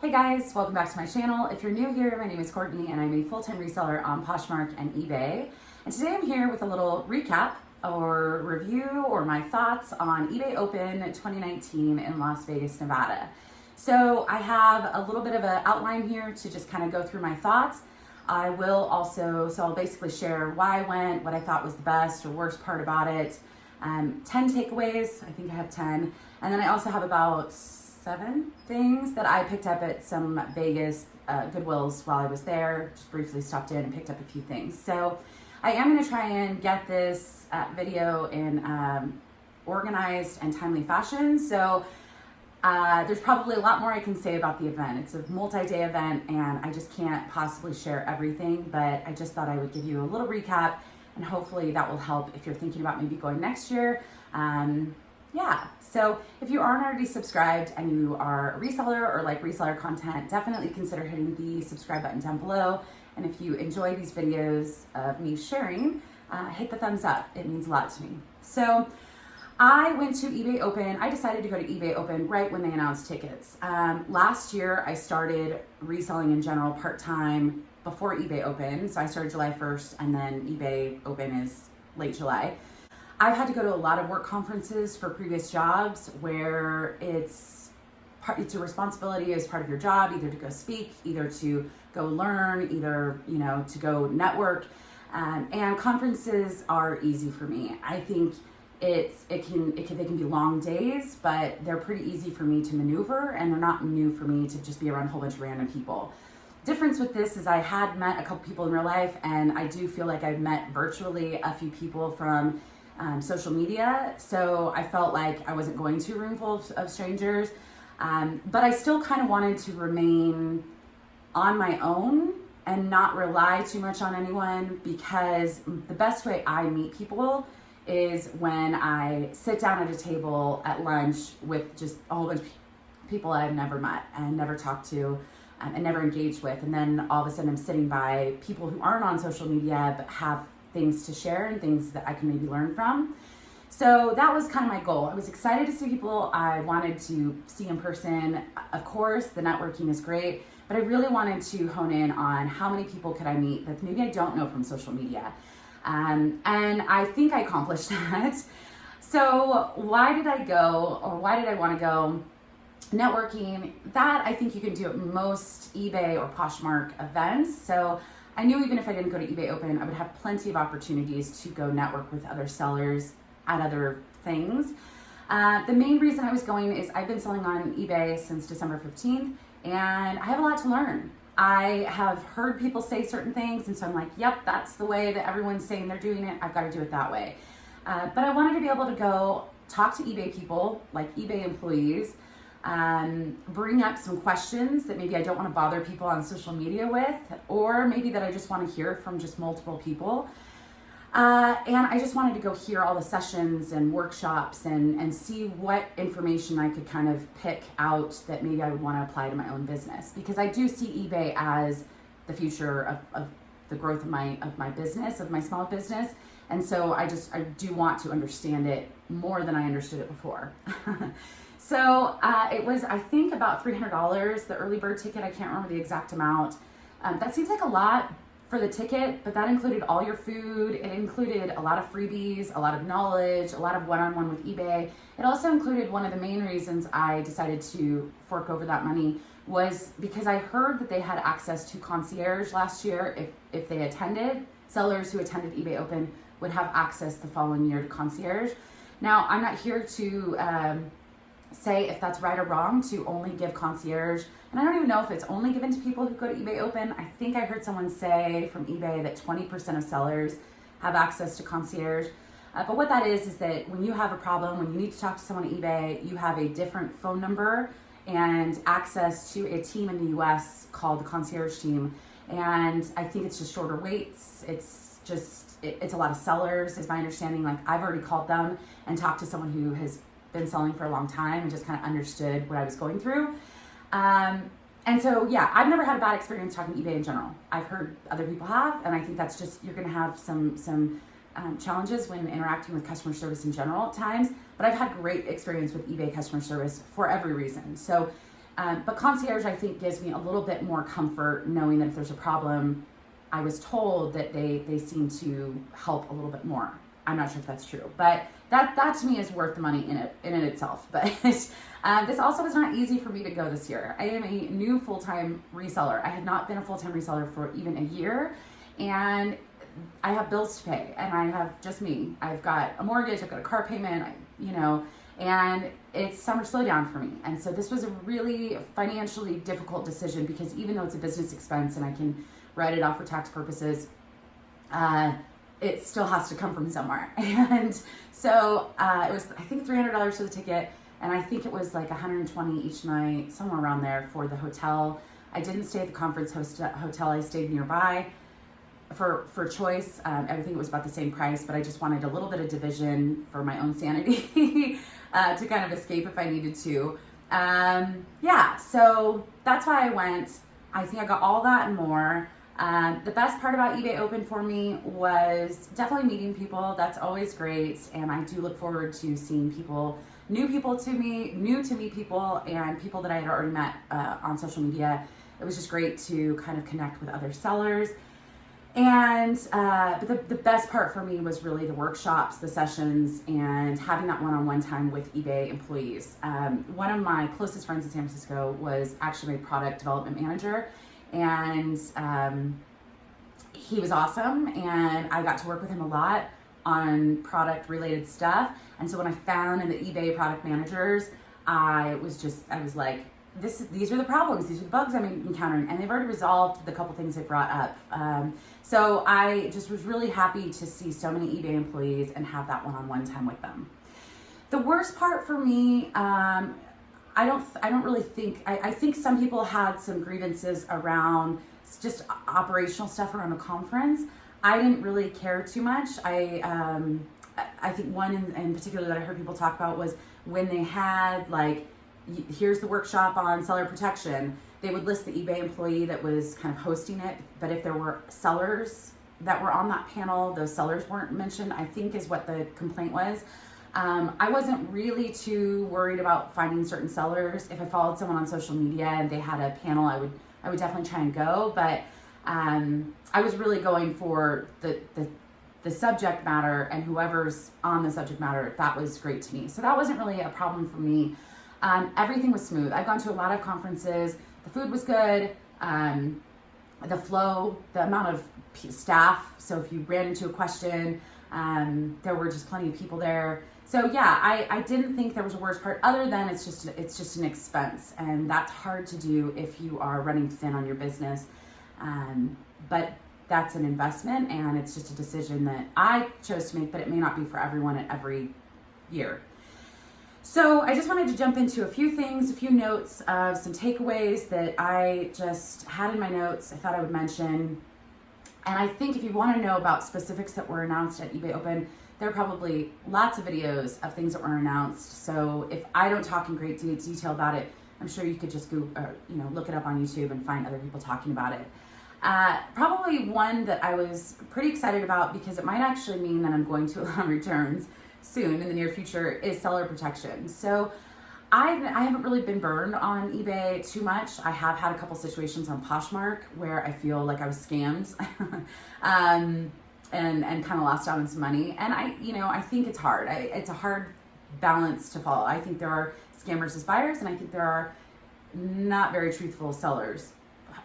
Hey guys, welcome back to my channel. If you're new here, my name is Courtney and I'm a full-time reseller on Poshmark and eBay. And today I'm here with a little recap or review or my thoughts on eBay Open 2019 in Las Vegas, Nevada. So I have a little bit of an outline here to just kind of go through my thoughts. I will also, so I'll basically share why I went, what I thought was the best or worst part about it, 10 takeaways, I think I have 10, and then I also have about 7 things that I picked up at some Vegas Goodwills while I was there. Just briefly stopped in and picked up a few things. So I am going to try and get this video in organized and timely fashion. So there's probably a lot more I can say about the event. It's a multi-day event and I just can't possibly share everything, but I just thought I would give you a little recap and hopefully that will help if you're thinking about maybe going next year. Yeah, so if you aren't already subscribed and you are a reseller or like reseller content, definitely consider hitting the subscribe button down below. And if you enjoy these videos of me sharing, hit the thumbs up. It means a lot to me. So I went to eBay Open. I decided to go to eBay Open right when they announced tickets. Last year, I started reselling in general part-time before eBay Open. So I started July 1st and then eBay Open is late July. I've had to go to a lot of work conferences for previous jobs where it's a responsibility as part of your job, either to go speak, either to go learn, either, to go network. And conferences are easy for me. I think they can be long days, but they're pretty easy for me to maneuver and they're not new for me to just be around a whole bunch of random people. Difference with this is I had met a couple people in real life and I do feel like I've met virtually a few people from social media, so I felt like I wasn't going to a room full of strangers, but I still kind of wanted to remain on my own and not rely too much on anyone, because the best way I meet people is when I sit down at a table at lunch with just a whole bunch of people I've never met and never talked to and never engaged with, and then all of a sudden I'm sitting by people who aren't on social media but have things to share and things that I can maybe learn from. So that was kind of my goal. I was excited to see people I wanted to see in person. Of course, the networking is great, but I really wanted to hone in on how many people could I meet that maybe I don't know from social media. And I think I accomplished that. So why did I go, or why did I want to go? Networking, that I think you can do at most eBay or Poshmark events. So I knew even if I didn't go to eBay Open, I would have plenty of opportunities to go network with other sellers at other things. The main reason I was going is I've been selling on eBay since December 15th, and I have a lot to learn. I have heard people say certain things, and so I'm like, yep, that's the way that everyone's saying they're doing it. I've got to do it that way. But I wanted to be able to go talk to eBay people, like eBay employees, bring up some questions that maybe I don't want to bother people on social media with, or maybe that I just want to hear from just multiple people. And I just wanted to go hear all the sessions and workshops and see what information I could kind of pick out that maybe I would want to apply to my own business, because I do see eBay as the future of the growth of my business, of my small business. And so I do want to understand it more than I understood it before. So it was, I think, about $300, the early bird ticket. I can't remember the exact amount. That seems like a lot for the ticket, but that included all your food. It included a lot of freebies, a lot of knowledge, a lot of one-on-one with eBay. It also included, one of the main reasons I decided to fork over that money was because I heard that they had access to Concierge last year. If they attended, sellers who attended eBay Open would have access the following year to Concierge. Now, I'm not here to say if that's right or wrong to only give Concierge, and I don't even know if it's only given to people who go to eBay Open. I think I heard someone say from eBay that 20% of sellers have access to Concierge. But what that is that when you have a problem, when you need to talk to someone at eBay, you have a different phone number and access to a team in the US called the Concierge team. And I think it's just shorter waits. It's a lot of sellers, is my understanding. Like, I've already called them and talked to someone who has been selling for a long time and just kind of understood what I was going through. And so, yeah, I've never had a bad experience talking to eBay in general. I've heard other people have, and I think that's just, you're going to have some challenges when interacting with customer service in general at times, but I've had great experience with eBay customer service for every reason. So But Concierge, I think, gives me a little bit more comfort knowing that if there's a problem, I was told that they seem to help a little bit more. I'm not sure if that's true, but that to me is worth the money in it itself. But this also was not easy for me to go this year. I am a new full-time reseller. I had not been a full-time reseller for even a year, and I have bills to pay, and I have just me. I've got a mortgage, I've got a car payment, and it's summer slowdown for me. And so this was a really financially difficult decision, because even though it's a business expense and I can write it off for tax purposes, it still has to come from somewhere. And so it was, I think, $300 for the ticket, and I think it was like $120 each night, somewhere around there, for the hotel. I didn't stay at the conference hotel. I stayed nearby for choice. Everything was about the same price, but I just wanted a little bit of division for my own sanity to kind of escape if I needed to. Yeah, so that's why I went. I think I got all that and more. The best part about eBay Open for me was definitely meeting people. That's always great, and I do look forward to seeing people, new to me people, and people that I had already met on social media. It was just great to kind of connect with other sellers. And but the best part for me was really the workshops, the sessions, and having that one-on-one time with eBay employees. One of my closest friends in San Francisco was actually my product development manager, and he was awesome, and I got to work with him a lot on product related stuff. And so when I found in the eBay product managers, I was like, these are the problems, these are the bugs I'm encountering, and they've already resolved the couple things they brought up. So I just was really happy to see so many eBay employees and have that one-on-one time with them. The worst part for me, I don't really think, I think some people had some grievances around just operational stuff around the conference. I didn't really care too much. I think one in particular that I heard people talk about was when they had, like, here's the workshop on seller protection. They would list the eBay employee that was kind of hosting it, but if there were sellers that were on that panel, those sellers weren't mentioned, I think is what the complaint was. I wasn't really too worried about finding certain sellers. If I followed someone on social media and they had a panel, I would definitely try and go, but I was really going for the subject matter, and whoever's on the subject matter, that was great to me. So that wasn't really a problem for me. Everything was smooth. I've gone to a lot of conferences. The food was good. The flow, the amount of staff. So if you ran into a question, there were just plenty of people there. So yeah, I didn't think there was a worst part, other than it's just an expense, and that's hard to do if you are running thin on your business. But that's an investment, and it's just a decision that I chose to make, but it may not be for everyone at every year. So I just wanted to jump into a few things, a few notes of some takeaways that I just had in my notes I thought I would mention. And I think if you want to know about specifics that were announced at eBay Open, there are probably lots of videos of things that were announced. So if I don't talk in great detail about it, I'm sure you could just go, look it up on YouTube and find other people talking about it. Probably one that I was pretty excited about, because it might actually mean that I'm going to allow returns soon in the near future, is seller protection. So I haven't really been burned on eBay too much. I have had a couple situations on Poshmark where I feel like I was scammed and kind of lost out on some money. And I think it's hard. It's a hard balance to follow. I think there are scammers as buyers, and I think there are not very truthful sellers.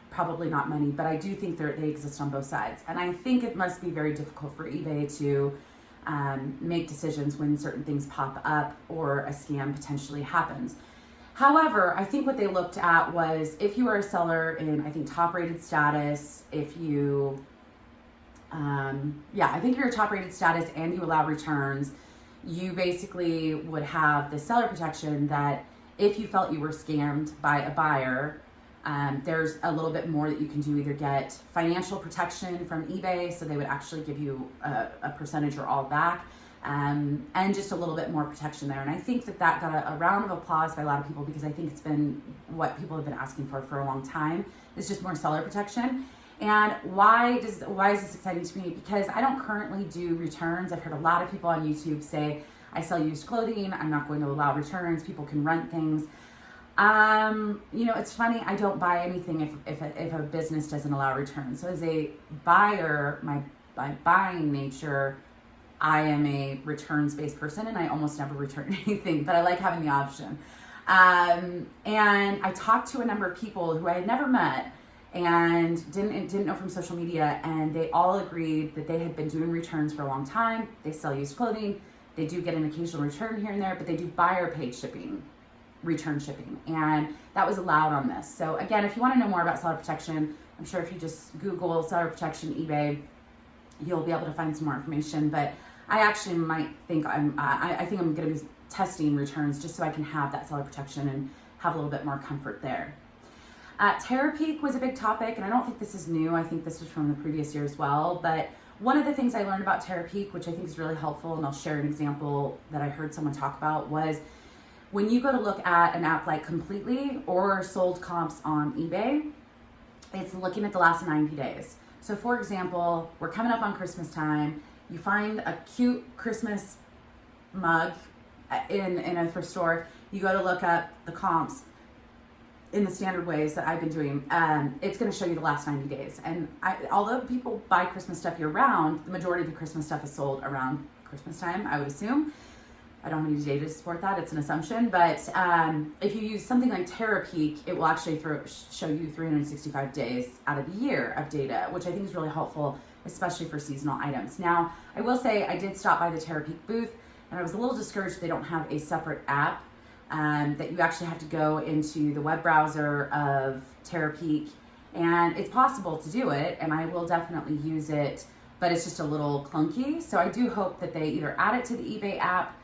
Probably not many, but I do think they exist on both sides. And I think it must be very difficult for eBay to make decisions when certain things pop up or a scam potentially happens. However, I think what they looked at was, if you are a seller in, I think, top rated status, if you, I think you're a top rated status and you allow returns, you basically would have the seller protection that if you felt you were scammed by a buyer, there's a little bit more that you can do. Either get financial protection from eBay, so they would actually give you a percentage or all back, and just a little bit more protection there. And I think that got a round of applause by a lot of people, because I think it's been what people have been asking for a long time. It's just more seller protection. And why is this exciting to me? Because I don't currently do returns. I've heard a lot of people on YouTube say, I sell used clothing, I'm not going to allow returns, people can rent things. You know, it's funny, I don't buy anything if a business doesn't allow returns. So as a buyer, my buying nature, I am a returns-based person, and I almost never return anything, but I like having the option. And I talked to a number of people who I had never met and didn't know from social media, and they all agreed that they had been doing returns for a long time. They sell used clothing. They do get an occasional return here and there, but they do buyer paid shipping, return shipping, and that was allowed on this. So again, if you want to know more about seller protection, I'm sure if you just Google seller protection eBay, you'll be able to find some more information. But I actually might think I think I'm going to be testing returns just so I can have that seller protection and have a little bit more comfort there. Terapeak was a big topic, and I don't think this is new. I think this was from the previous year as well. But one of the things I learned about Terapeak, which I think is really helpful, and I'll share an example that I heard someone talk about, was when you go to look at an app like Completely or sold comps on eBay, it's looking at the last 90 days. So for example, we're coming up on Christmas time. You find a cute Christmas mug in a thrift store. You go to look up the comps in the standard ways that I've been doing. It's going to show you the last 90 days. And although people buy Christmas stuff year round, the majority of the Christmas stuff is sold around Christmas time, I would assume. I don't have any data to support that. It's an assumption. But if you use something like Terapeak, it will actually show you 365 days out of the year of data, which I think is really helpful, especially for seasonal items. Now, I will say I did stop by the Terapeak booth, and I was a little discouraged they don't have a separate app, that you actually have to go into the web browser of Terapeak, and it's possible to do it, and I will definitely use it, but it's just a little clunky. So I do hope that they either add it to the eBay app,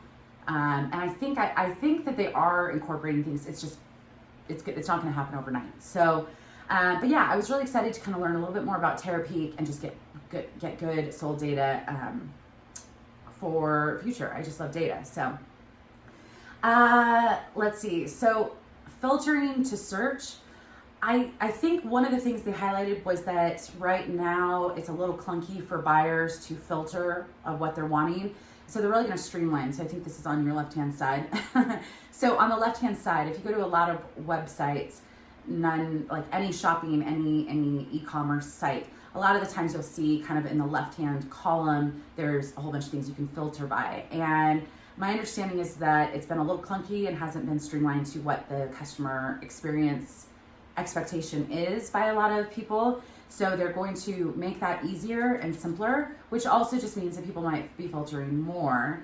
and I think that they are incorporating things. It's not going to happen overnight. So, but yeah, I was really excited to kind of learn a little bit more about Terapeak and just get good sold data for future. I just love data. So, let's see. So, filtering to search. I think one of the things they highlighted was that right now it's a little clunky for buyers to filter of what they're wanting. So they're really going to streamline. So I think this is on your left-hand side. So on the left-hand side, if you go to a lot of websites, like any shopping, any e-commerce site, a lot of the times you'll see kind of in the left-hand column, there's a whole bunch of things you can filter by. And my understanding is that it's been a little clunky and hasn't been streamlined to what the customer experience expectation is by a lot of people. So they're going to make that easier and simpler, which also just means that people might be filtering more.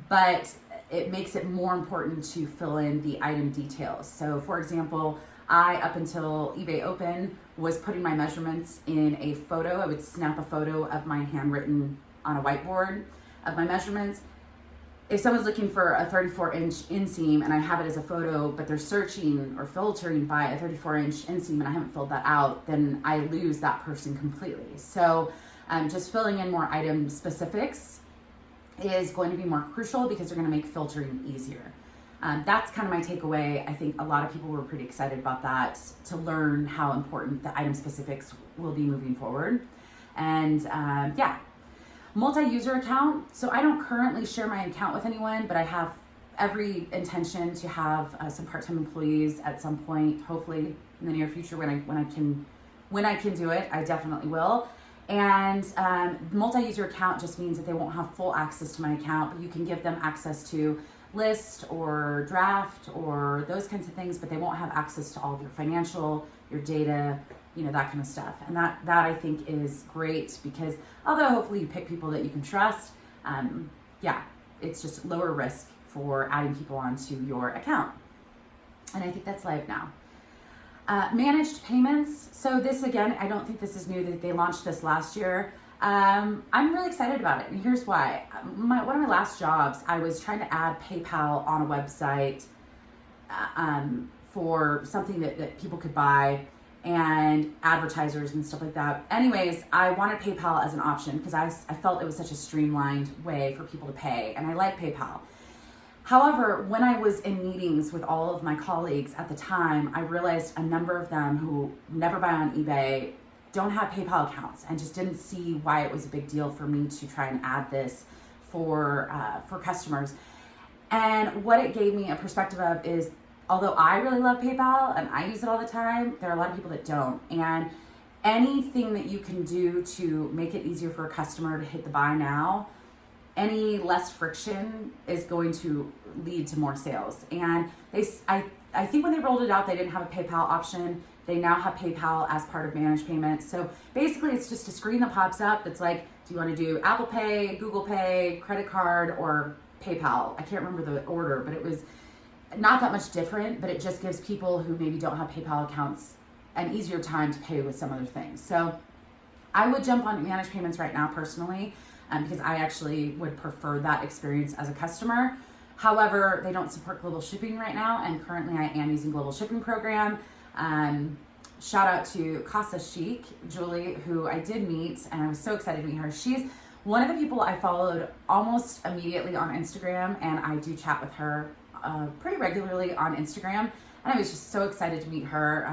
But it makes it more important to fill in the item details. So for example, I, up until eBay Open, was putting my measurements in a photo. I would snap a photo of my handwritten on a whiteboard of my measurements. If someone's looking for a 34-inch inseam and I have it as a photo, but they're searching or filtering by a 34-inch inseam and I haven't filled that out, then I lose that person completely. So just filling in more item specifics is going to be more crucial because they're going to make filtering easier. That's kind of my takeaway. I think a lot of people were pretty excited about that, to learn how important the item specifics will be moving forward. And yeah. Multi-user account. So I don't currently share my account with anyone, but I have every intention to have some part-time employees at some point, hopefully in the near future when I can do it. I definitely will. And multi-user account just means that they won't have full access to my account, but you can give them access to list or draft or those kinds of things, but they won't have access to all of your financial, your data, that kind of stuff. And that I think is great because although hopefully you pick people that you can trust, yeah, it's just lower risk for adding people onto your account. And I think that's live now. Managed payments. So this, again, I don't think this is new, that they launched this last year. I'm really excited about it. And here's why. One of my last jobs, I was trying to add PayPal on a website for something that people could buy, and advertisers and stuff like that. Anyways, I wanted PayPal as an option because I felt it was such a streamlined way for people to pay, and I like PayPal. However, when I was in meetings with all of my colleagues at the time, I realized a number of them who never buy on eBay don't have PayPal accounts, and just didn't see why it was a big deal for me to try and add this for customers. And what it gave me a perspective of is although I really love PayPal and I use it all the time, there are a lot of people that don't. And anything that you can do to make it easier for a customer to hit the buy now, any less friction is going to lead to more sales. And I think when they rolled it out, they didn't have a PayPal option. They now have PayPal as part of managed payments. So basically it's just a screen that pops up that's like, do you want to do Apple Pay, Google Pay, credit card, or PayPal? I can't remember the order, but it was not that much different, but it just gives people who maybe don't have PayPal accounts an easier time to pay with some other things. So I would jump on managed payments right now personally, because I actually would prefer that experience as a customer. However, they don't support global shipping right now, and currently I am using global shipping program. Shout out to Casa Chic, Julie, who I did meet, and I was so excited to meet her. She's one of the people I followed almost immediately on Instagram, and I do chat with her pretty regularly on Instagram, and I was just so excited to meet her.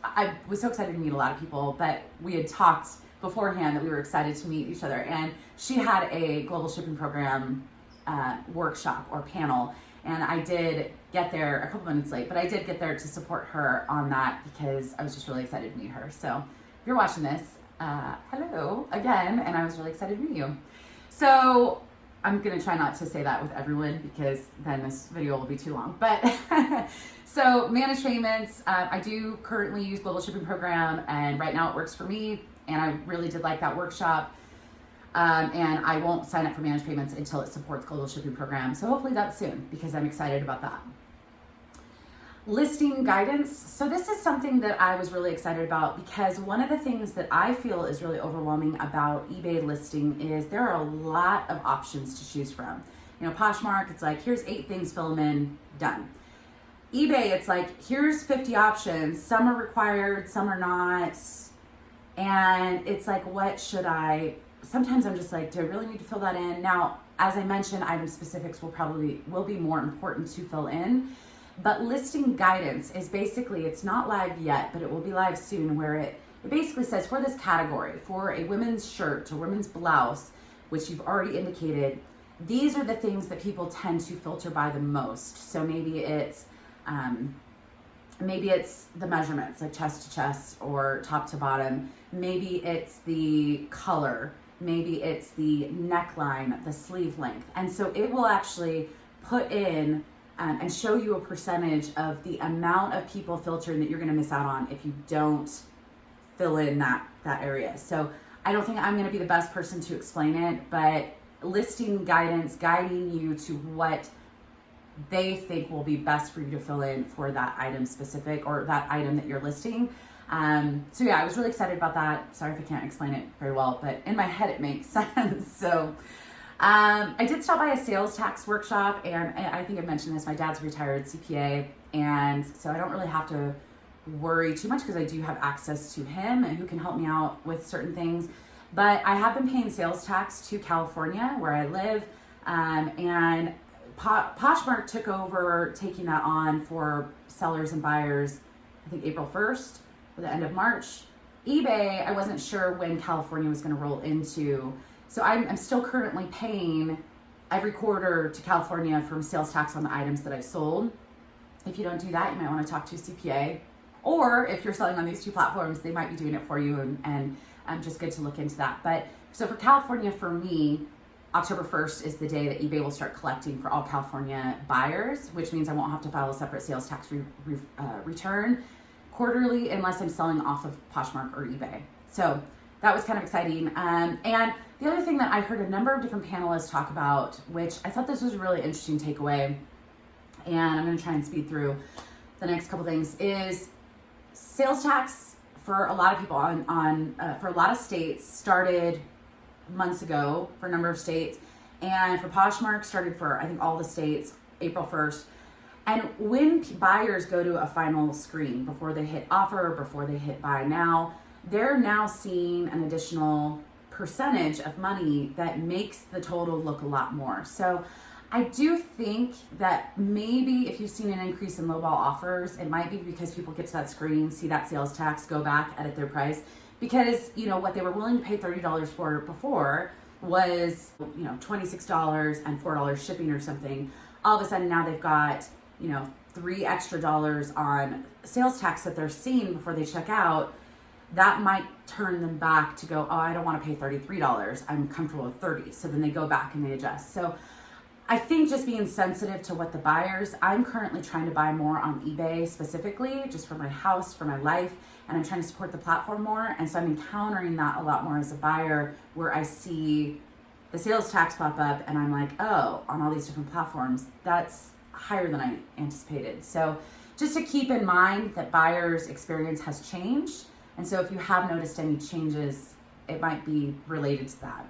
I was so excited to meet a lot of people, but we had talked beforehand that we were excited to meet each other, and she had a global shipping program workshop or panel, and I did get there a couple minutes late, but I did get there to support her on that because I was just really excited to meet her. So if you're watching this, hello again, and I was really excited to meet you. So I'm gonna try not to say that with everyone because then this video will be too long, but so managed payments, I do currently use global shipping program, and right now it works for me, and I really did like that workshop. And I won't sign up for managed payments until it supports global shipping program. So hopefully that's soon because I'm excited about that. Listing guidance. So this is something that I was really excited about because one of the things that I feel is really overwhelming about eBay listing is there are a lot of options to choose from. You know, Poshmark, it's like, here's 8 things, fill them in, done. eBay, it's like, here's 50 options. Some are required, some are not. And it's like, what should I... Sometimes I'm just like, do I really need to fill that in? Now, as I mentioned, item specifics will be more important to fill in, but listing guidance is basically, it's not live yet, but it will be live soon, where it basically says for this category, for a women's shirt or women's blouse, which you've already indicated, these are the things that people tend to filter by the most. So maybe it's the measurements, like chest to chest or top to bottom. Maybe it's the color. Maybe it's the neckline, the sleeve length. And so it will actually put in and show you a percentage of the amount of people filtering that you're gonna miss out on if you don't fill in that area. So I don't think I'm gonna be the best person to explain it, but listing guidance, guiding you to what they think will be best for you to fill in for that item specific or that item that you're listing. So yeah, I was really excited about that. Sorry if I can't explain it very well, but in my head it makes sense. So I did stop by a sales tax workshop, and I think I mentioned this, my dad's a retired CPA, and so I don't really have to worry too much because I do have access to him and who can help me out with certain things. But I have been paying sales tax to California where I live, and Poshmark took over taking that on for sellers and buyers, I think April 1st or the end of March. eBay, I wasn't sure when California was going to roll into. So I'm still currently paying every quarter to California from sales tax on the items that I sold. If you don't do that, you might want to talk to a CPA. Or if you're selling on these 2 platforms, they might be doing it for you, and just good to look into that. But so for California, for me, October 1st is the day that eBay will start collecting for all California buyers, which means I won't have to file a separate sales tax return quarterly unless I'm selling off of Poshmark or eBay. So that was kind of exciting. And the other thing that I heard a number of different panelists talk about, which I thought this was a really interesting takeaway, and I'm going to try and speed through the next couple things, is sales tax for a lot of people for a lot of states started months ago for a number of states, and for Poshmark started for I think all the states April 1st. And when buyers go to a final screen before they hit offer, before they hit buy now, they're now seeing an additional percentage of money that makes the total look a lot more. So I do think that maybe if you've seen an increase in lowball offers, it might be because people get to that screen, see that sales tax, go back, edit their price, because what they were willing to pay $30 for before was $26 and $4 shipping or something. All of a sudden now they've got $3 extra on sales tax that they're seeing before they check out, that might turn them back to go, oh, I don't want to pay $33. I'm comfortable with 30. So then they go back and they adjust. So I think just being sensitive to what the buyers, I'm currently trying to buy more on eBay specifically, just for my house, for my life, and I'm trying to support the platform more. And so I'm encountering that a lot more as a buyer, where I see the sales tax pop up and I'm like, oh, on all these different platforms, that's higher than I anticipated. So just to keep in mind that buyers' experience has changed. And so if you have noticed any changes, it might be related to that.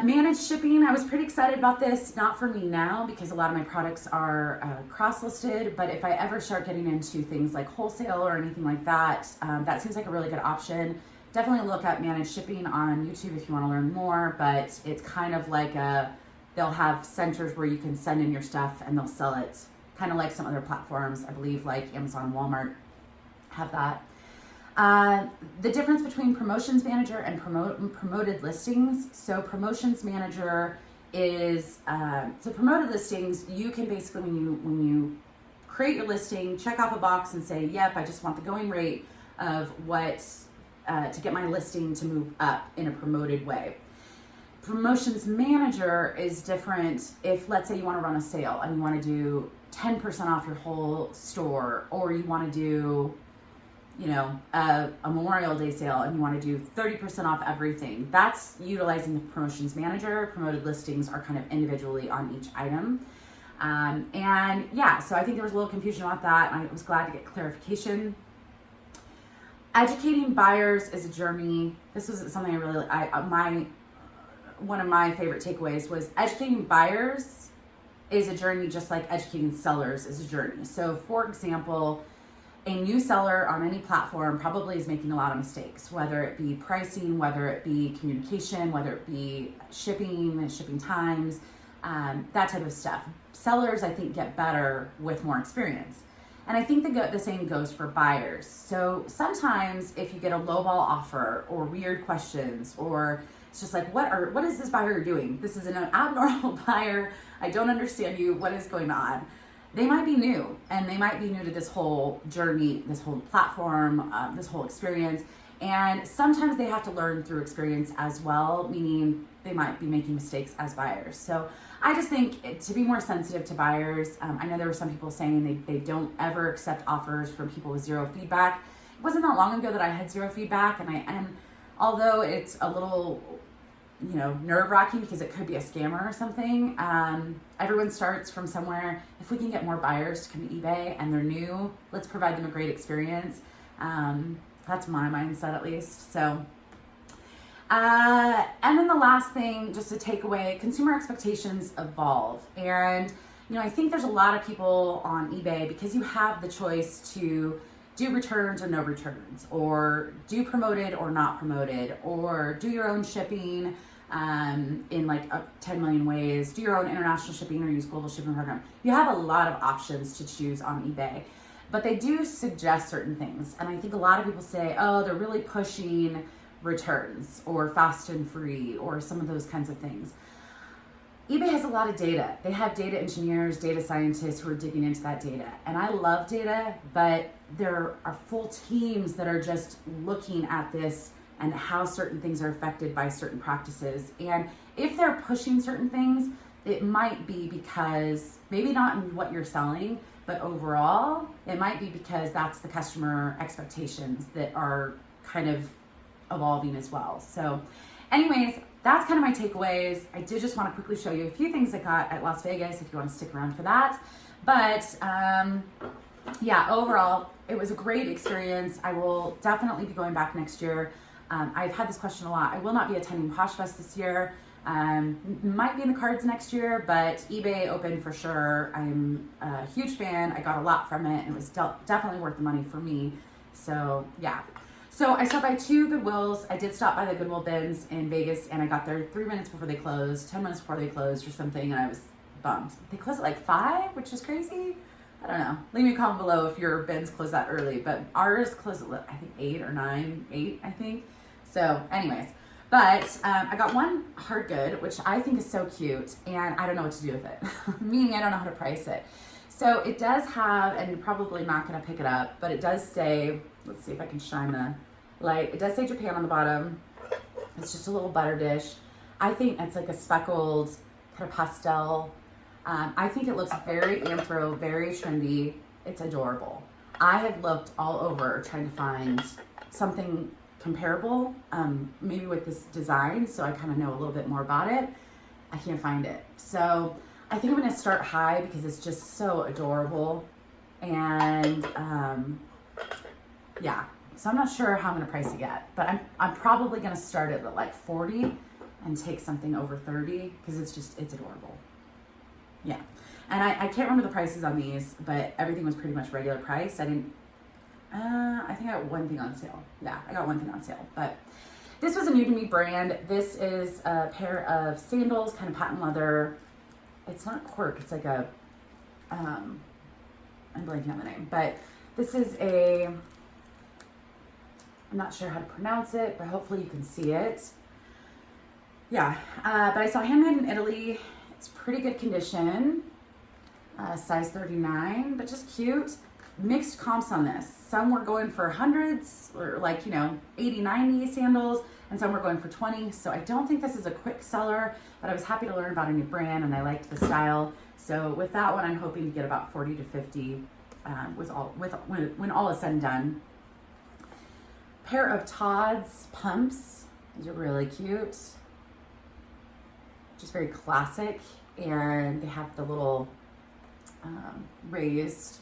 Managed shipping, I was pretty excited about this. Not for me now, because a lot of my products are cross-listed, but if I ever start getting into things like wholesale or anything like that, that seems like a really good option. Definitely look at managed shipping on YouTube if you want to learn more, but it's kind of like they'll have centers where you can send in your stuff and they'll sell it, kind of like some other platforms, I believe like Amazon, Walmart have that. The difference between promotions manager and promoted listings. So promotions manager is, so promoted listings, you can basically, when you create your listing, check off a box and say, yep, I just want the going rate of what, to get my listing to move up in a promoted way. Promotions manager is different if, let's say you want to run a sale and you want to do 10% off your whole store, or you want to do, you know, a Memorial Day sale and you want to do 30% off everything. That's utilizing the promotions manager. Promoted listings are kind of individually on each item. And yeah, so I think there was a little confusion about that. I was glad to get clarification. Educating buyers is a journey. This was something I really, one of my favorite takeaways was educating buyers is a journey, just like educating sellers is a journey. So for example, a new seller on any platform probably is making a lot of mistakes, whether it be pricing, whether it be communication, whether it be shipping times, that type of stuff. Sellers, I think, get better with more experience. And I think the same goes for buyers. So sometimes if you get a lowball offer or weird questions, or it's just like, what is this buyer doing? This is an abnormal buyer. I don't understand you. What is going on? They might be new, and they might be new to this whole journey, this whole platform, this whole experience. And sometimes they have to learn through experience as well, meaning they might be making mistakes as buyers. So I just think to be more sensitive to buyers. I know there were some people saying they don't ever accept offers from people with zero feedback. It wasn't that long ago that I had zero feedback, and although it's a little, you know, nerve-wracking because it could be a scammer or something. Everyone starts from somewhere. If we can get more buyers to come to eBay and they're new, let's provide them a great experience. That's my mindset, at least. So, and then the last thing, just to take away, consumer expectations evolve. And, you know, I think there's a lot of people on eBay, because you have the choice to do returns or no returns, or do promoted or not promoted, or do your own shipping in like 10 million ways, do your own international shipping or use global shipping program. You have a lot of options to choose on eBay, but they do suggest certain things. And I think a lot of people say, oh, they're really pushing returns or fast and free or some of those kinds of things. eBay has a lot of data. They have data engineers, data scientists who are digging into that data. And I love data, but there are full teams that are just looking at this and how certain things are affected by certain practices. And if they're pushing certain things, it might be because, maybe not in what you're selling, but overall, it might be because that's the customer expectations that are kind of evolving as well. So anyways, that's kind of my takeaways. I did just want to quickly show you a few things I got at Las Vegas if you want to stick around for that. But yeah, overall, it was a great experience. I will definitely be going back next year. I've had this question a lot. I will not be attending Posh Fest this year. Might be in the cards next year, but eBay Open for sure. I'm a huge fan. I got a lot from it, and it was definitely worth the money for me. So yeah. So I stopped by 2 Goodwills. I did stop by the Goodwill bins in Vegas, and I got there 3 minutes before they closed, 10 minutes before they closed or something, and I was bummed. They closed at like 5, which is crazy. I don't know. Leave me a comment below if your bins close that early, but ours closed at I think 8 or 9, 8 I think. So anyways, but I got one hard good, which I think is so cute, and I don't know what to do with it. Meaning I don't know how to price it. So it does have, and you're probably not going to pick it up, but it does say, let's see if I can shine the light. It does say Japan on the bottom. It's just a little butter dish. I think it's like a speckled kind of pastel. I think it looks very anthro, very trendy. It's adorable. I have looked all over trying to find something comparable, maybe with this design, so I kind of know a little bit more about it. I can't find it. So I think I'm going to start high because it's just so adorable. And yeah, so I'm not sure how I'm going to price it yet, but I'm probably going to start it at like 40 and take something over 30 because it's adorable. Yeah. And I can't remember the prices on these, but everything was pretty much regular price. I think I got one thing on sale. Yeah, I got one thing on sale, but this was a new to me brand. This is a pair of sandals, kind of patent leather. It's not cork, it's like a, I'm blanking on the name, but this is I'm not sure how to pronounce it, but hopefully you can see it. Yeah, but I saw handmade in Italy. It's pretty good condition, size 39, but just cute. Mixed comps on this. Some were going for hundreds, or like, 80, 90 sandals, and some were going for 20. So I don't think this is a quick seller, but I was happy to learn about a new brand and I liked the style. So with that one, I'm hoping to get about 40 to 50 when all is said and done. Pair of Todd's pumps. These are really cute. Just very classic, and they have the little raised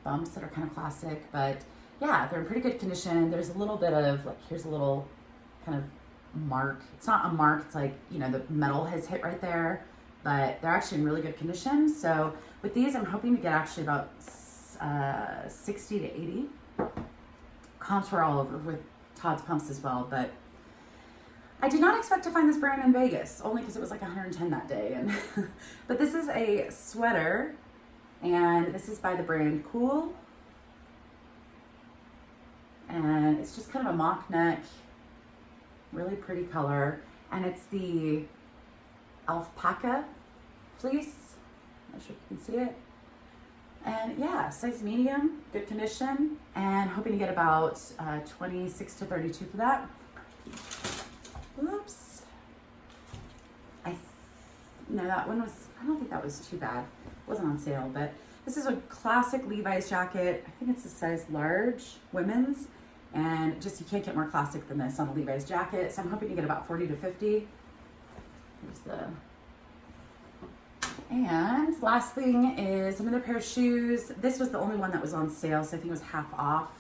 bumps that are kind of classic, but yeah, they're in pretty good condition. There's a little bit of like, here's a little kind of mark. It's not a mark, it's like, the metal has hit right there, but they're actually in really good condition. So with these, I'm hoping to get actually about 60 to 80. Comps were all over with Todd's pumps as well, but I did not expect to find this brand in Vegas, only because it was like 110 that day. But this is a sweater, and this is by the brand Cool. And it's just kind of a mock neck, really pretty color. And it's the alpaca fleece. I'm not sure if you can see it. And yeah, size medium, good condition, and hoping to get about 26 to 32 for that. Oops. No, that one was, I don't think that was too bad. It wasn't on sale, but this is a classic Levi's jacket. I think it's a size large, women's, and just you can't get more classic than this on a Levi's jacket. So I'm hoping to get about 40 to 50. And last thing is another pair of shoes. This was the only one that was on sale, so I think it was half off.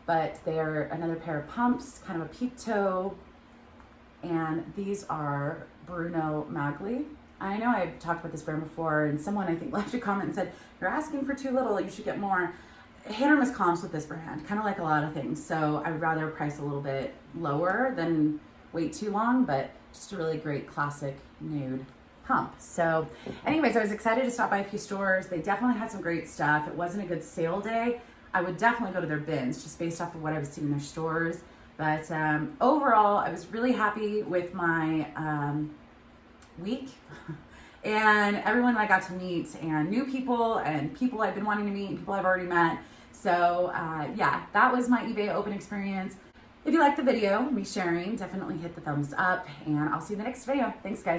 But they're another pair of pumps, kind of a peep toe. And these are Bruno Magli. I know I've talked about this brand before, and someone I think left a comment and said, you're asking for too little, you should get more. Hit or miss comps with this brand, kind of like a lot of things. So I'd rather price a little bit lower than wait too long, but just a really great classic nude pump. So anyways, I was excited to stop by a few stores. They definitely had some great stuff. It wasn't a good sale day. I would definitely go to their bins just based off of what I was seeing in their stores. But overall, I was really happy with my week and everyone that I got to meet, and new people and people I've been wanting to meet and people I've already met. So yeah, that was my eBay open experience. If you liked the video, me sharing, definitely hit the thumbs up, and I'll see you in the next video. Thanks, guys.